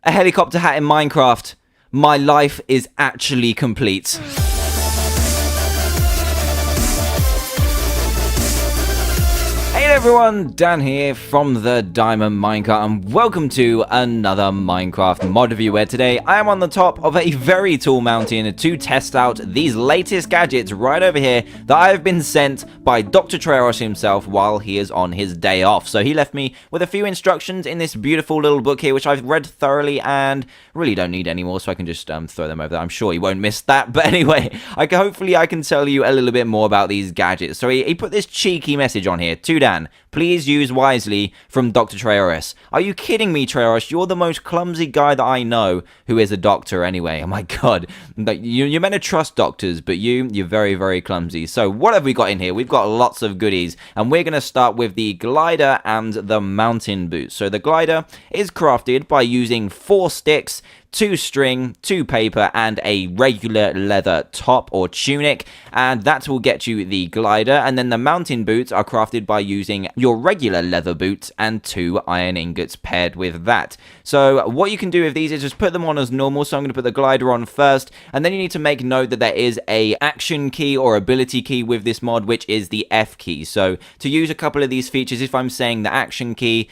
A helicopter hat in Minecraft. My life is actually complete. Hey everyone, Dan here from the Diamond Minecart, and welcome to another Minecraft mod review, where today I am on the top of a very tall mountain to test out these latest gadgets right over here that I have been sent by Dr. Treoros himself while he is on his day off. So he left me with a few instructions in this beautiful little book here, which I've read thoroughly and really don't need anymore, so I can just throw them over there. I'm sure he won't miss that. But anyway, hopefully I can tell you a little bit more about these gadgets. So he put this cheeky message on here to Dan. Please use wisely, from Dr. Treoros. Are you kidding me, Treoros? You're the most clumsy guy that I know who is a doctor anyway. Oh my god. You're meant to trust doctors, but you're very, very clumsy. So what have we got in here? We've got lots of goodies, and we're going to start with the glider and the mountain boots. So the glider is crafted by using 4 sticks, 2 string, 2 paper, and a regular leather top or tunic, and that will get you the glider. And then the mountain boots are crafted by using your regular leather boots and 2 iron ingots paired with that. So what you can do with these is just put them on as normal. So I'm going to put the glider on first, and then you need to make note that there is a action key or ability key with this mod, which is the F key. So to use a couple of these features, if I'm saying the action key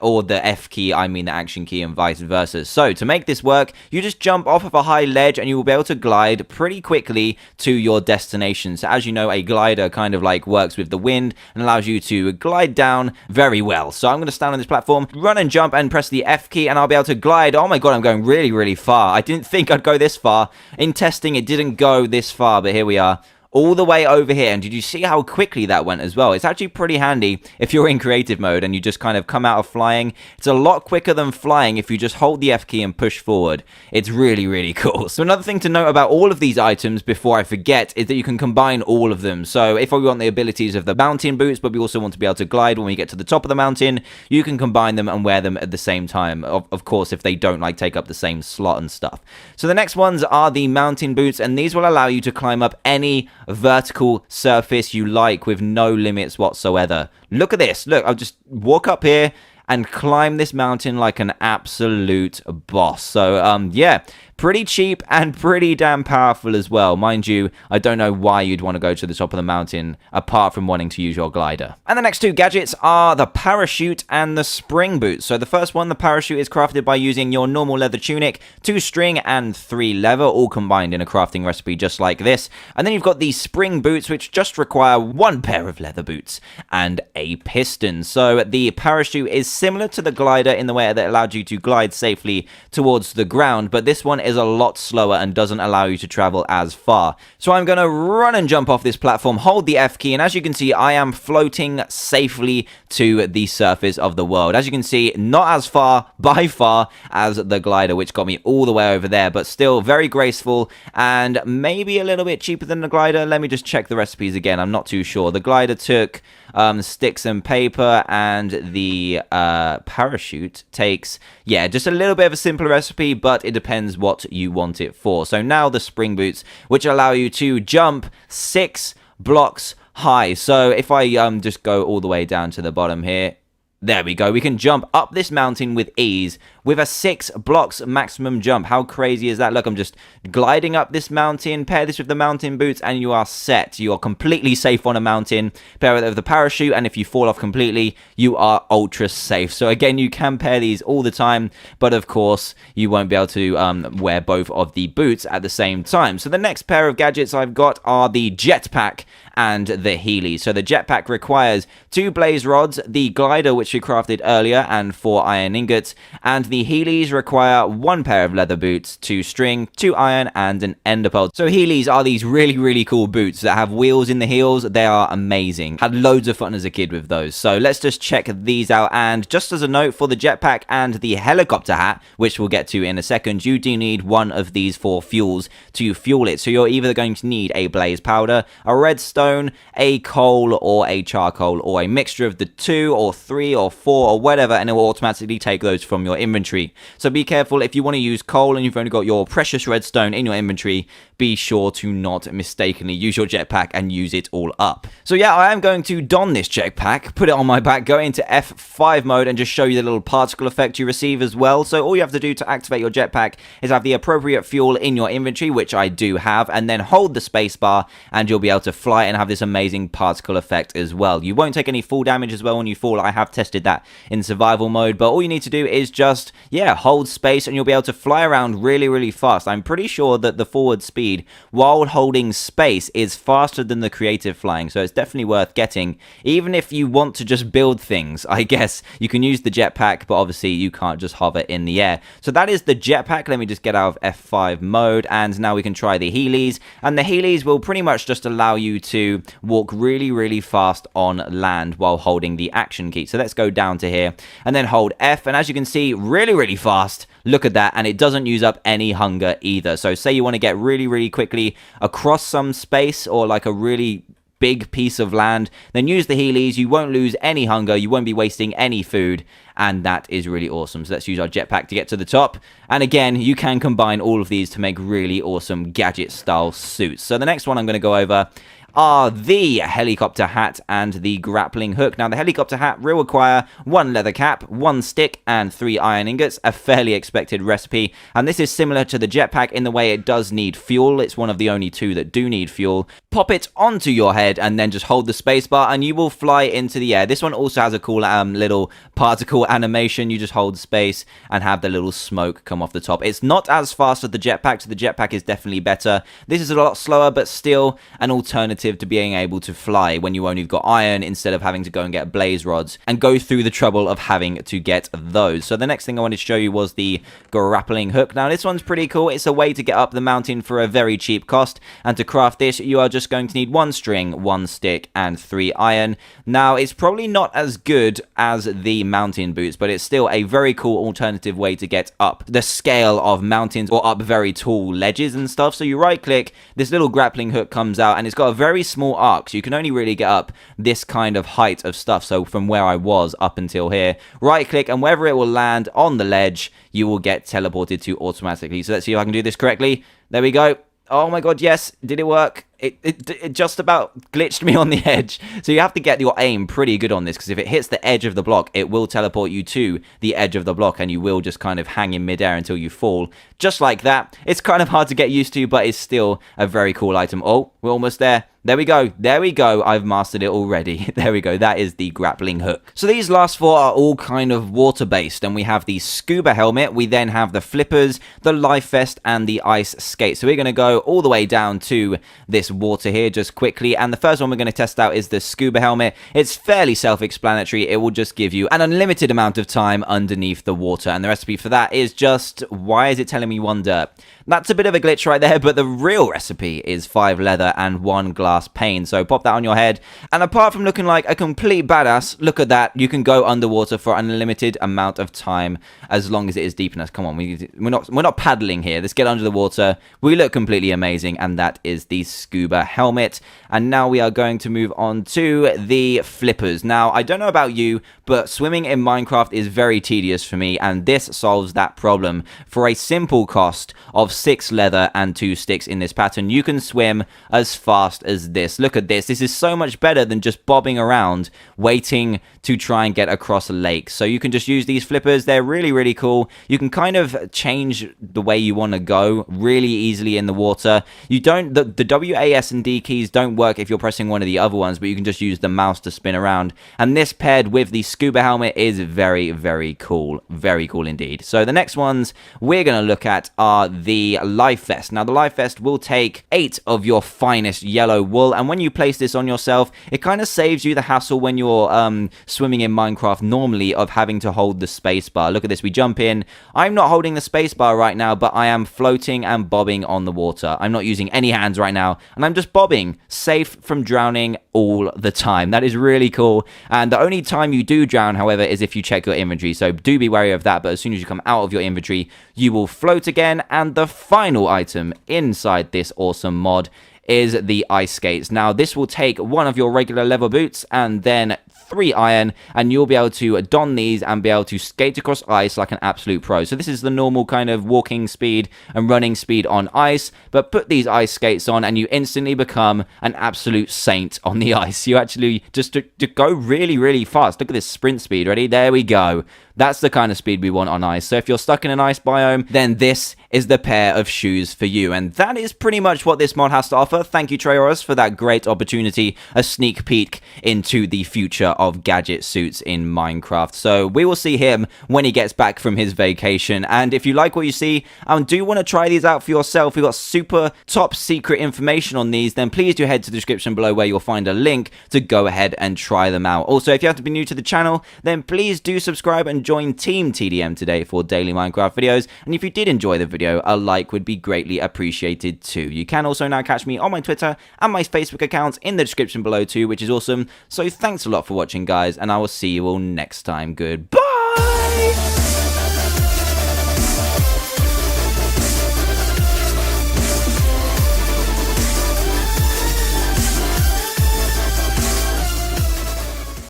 or the F key, I mean the action key, and vice versa. So to make this work, you just jump off of a high ledge and you will be able to glide pretty quickly to your destination. So as you know, a glider kind of like works with the wind and allows you to glide down very well. So I'm going to stand on this platform, run and jump, and press the F key, and I'll be able to glide. Oh my god, I'm going really, really far. I didn't think I'd go this far. In testing, it didn't go this far, but here we are. All the way over here, and did you see how quickly that went as well? It's actually pretty handy if you're in creative mode and you just kind of come out of flying. It's a lot quicker than flying if you just hold the F key and push forward. It's really, really cool. So another thing to note about all of these items before I forget is that you can combine all of them. So if we want the abilities of the mountain boots, but we also want to be able to glide when we get to the top of the mountain, you can combine them and wear them at the same time. Of course, if they don't like take up the same slot and stuff. So the next ones are the mountain boots, and these will allow you to climb up any vertical surface you like with no limits whatsoever. Look at this. Look, I'll just walk up here and climb this mountain like an absolute boss. So yeah, pretty cheap and pretty damn powerful as well. Mind you, I don't know why you'd want to go to the top of the mountain apart from wanting to use your glider. And the next 2 gadgets are the parachute and the spring boots. So the first one, the parachute, is crafted by using your normal leather tunic, 2 string, and 3 leather, all combined in a crafting recipe just like this. And then you've got the spring boots, which just require 1 pair of leather boots and a piston. So the parachute is similar to the glider in the way that it allowed you to glide safely towards the ground, but this one is a lot slower and doesn't allow you to travel as far. So I'm going to run and jump off this platform, hold the F key, and as you can see, I am floating safely to the surface of the world. As you can see, not as far, by far, as the glider, which got me all the way over there, but still very graceful and maybe a little bit cheaper than the glider. Let me just check the recipes again. I'm not too sure. The glider took sticks and paper, and the parachute takes, yeah, just a little bit of a simpler recipe, but it depends what you want it for. So now the spring boots, which allow you to jump 6 blocks high. So if I just go all the way down to the bottom here, there we go. We can jump up this mountain with ease with a 6 blocks maximum jump. How crazy is that? Look, I'm just gliding up this mountain. Pair this with the mountain boots and you are set. You are completely safe on a mountain. Pair it with the parachute, and if you fall off completely, you are ultra safe. So again, you can pair these all the time, but of course, you won't be able to wear both of the boots at the same time. So the next pair of gadgets I've got are the jetpack and the Healy. So the jetpack requires 2 blaze rods, the glider, which we crafted earlier, and 4 iron ingots, and the Heelys require 1 pair of leather boots, 2 string, 2 iron, and an ender pearl. So Heelys are these really, really cool boots that have wheels in the heels. They are amazing. Had loads of fun as a kid with those. So let's just check these out. And just as a note, for the jetpack and the helicopter hat, which we'll get to in a second, you do need 1 of these 4 fuels to fuel it. So you're either going to need a blaze powder, a redstone, a coal, or a charcoal, or a mixture of the 2 or 3 or 4 or whatever, and it will automatically take those from your inventory. So be careful if you want to use coal and you've only got your precious redstone in your inventory. be sure to not mistakenly use your jetpack and use it all up. So yeah, I am going to don this jetpack, put it on my back, go into F5 mode, and just show you the little particle effect you receive as well. So all you have to do to activate your jetpack is have the appropriate fuel in your inventory, which I do have, and then hold the spacebar, and you'll be able to fly and have this amazing particle effect as well. You won't take any fall damage as well when you fall. I have tested that in survival mode, but all you need to do is just, yeah, hold space, and you'll be able to fly around really, really fast. I'm pretty sure that the forward speed while holding space is faster than the creative flying, so it's definitely worth getting. Even if you want to just build things, I guess you can use the jetpack, but obviously you can't just hover in the air. So that is the jetpack. Let me just get out of F5 mode, and now we can try the Heelys, and the Heelys will pretty much just allow you to walk really, really fast on land while holding the action key. So let's go down to here and then hold F, and as you can see, really, really fast. Look at that, and it doesn't use up any hunger either. So say you want to get really, really quickly across some space or like a really big piece of land, then use the Heelys. You won't lose any hunger, you won't be wasting any food, and that is really awesome. So let's use our jetpack to get to the top, and again, you can combine all of these to make really awesome gadget style suits. So the next one I'm going to go over are the helicopter hat and the grappling hook. Now, the helicopter hat will require 1 leather cap, 1 stick, and 3 iron ingots, a fairly expected recipe, and this is similar to the jetpack in the way it does need fuel. It's one of the only 2 that do need fuel. Pop it onto your head and then just hold the spacebar and you will fly into the air. This one also has a cool little particle animation. You just hold space and have the little smoke come off the top. It's not as fast as the jetpack, so the jetpack is definitely better. This is a lot slower, but still an alternative to being able to fly when you only got iron instead of having to go and get blaze rods and go through the trouble of having to get those. So the next thing I wanted to show you was the grappling hook. Now this one's pretty cool. It's a way to get up the mountain for a very cheap cost, and to craft this you are just going to need 1 string, 1 stick, and 3 iron. Now it's probably not as good as the mountain boots, but it's still a very cool alternative way to get up the scale of mountains or up very tall ledges and stuff. So you right click, this little grappling hook comes out, and it's got a very small arc, so you can only really get up this kind of height of stuff. So from where I was up until here, right click, and wherever it will land on the ledge you will get teleported to automatically. So let's see if I can do this correctly. There we go. Oh my god, yes, did it work? It just about glitched me on the edge. So you have to get your aim pretty good on this, because if it hits the edge of the block, it will teleport you to the edge of the block, and you will just kind of hang in midair until you fall. Just like that. It's kind of hard to get used to, but it's still a very cool item. Oh, we're almost there. There we go. There we go. I've mastered it already. There we go. That is the grappling hook. So these last 4 are all kind of water-based, and we have the scuba helmet. We then have the flippers, the life vest, and the ice skate. So we're going to go all the way down to this water here just quickly, and the first one we're going to test out is the scuba helmet. It's fairly self-explanatory. It will just give you an unlimited amount of time underneath the water, and the recipe for that is just, why is it telling me 1 dirt? That's a bit of a glitch right there, but the real recipe is 5 leather and 1 glass pane. So pop that on your head, and apart from looking like a complete badass, look at that, you can go underwater for an unlimited amount of time as long as it is deep enough. Come on, we're not paddling here. Let's get under the water. We look completely amazing, and that is the scuba helmet. And now we are going to move on to the flippers. Now, I don't know about you, but swimming in Minecraft is very tedious for me, and this solves that problem. For a simple cost of 6 leather and 2 sticks in this pattern, you can swim as fast as this. Look at this. This is so much better than just bobbing around waiting to try and get across a lake. So you can just use these flippers. They're really, really cool. You can kind of change the way you want to go really easily in the water. You don't, the W, A, S, and D keys don't work if you're pressing one of the other ones, but you can just use the mouse to spin around. And this paired with the scuba helmet is very, very cool. Very cool indeed. So the next ones we're going to look at are the life vest. Now the life vest will take 8 of your finest yellow wool, and when you place this on yourself, it kind of saves you the hassle when you're swimming in Minecraft normally of having to hold the space bar. Look at this, we jump in. I'm not holding the space bar right now, but I am floating and bobbing on the water. I'm not using any hands right now, and I'm just bobbing, safe from drowning all the time. That is really cool, and the only time you do drown, however, is if you check your inventory, so do be wary of that. But as soon as you come out of your inventory, you will float again. And the final item inside this awesome mod is the ice skates. Now, this will take one of your regular leather boots and then 3 iron, and you'll be able to don these and be able to skate across ice like an absolute pro. So this is the normal kind of walking speed and running speed on ice, but put these ice skates on and you instantly become an absolute saint on the ice. You actually just to go really, really fast. Look at this sprint speed. Ready? There we go. That's the kind of speed we want on ice. So if you're stuck in an ice biome, then this is the pair of shoes for you. And that is pretty much what this mod has to offer. Thank you, Treoros, for that great opportunity, a sneak peek into the future of gadget suits in Minecraft. So we will see him when he gets back from his vacation. And if you like what you see and do want to try these out for yourself, we've got super top secret information on these, then please do head to the description below where you'll find a link to go ahead and try them out. Also, if you have to be new to the channel, then please do subscribe and join Team TDM today for daily Minecraft videos. And if you did enjoy the video, a like would be greatly appreciated too. You can also now catch me on my Twitter and my Facebook accounts in the description below too, which is awesome. So thanks a lot for watching, guys, and I will see you all next time. Goodbye!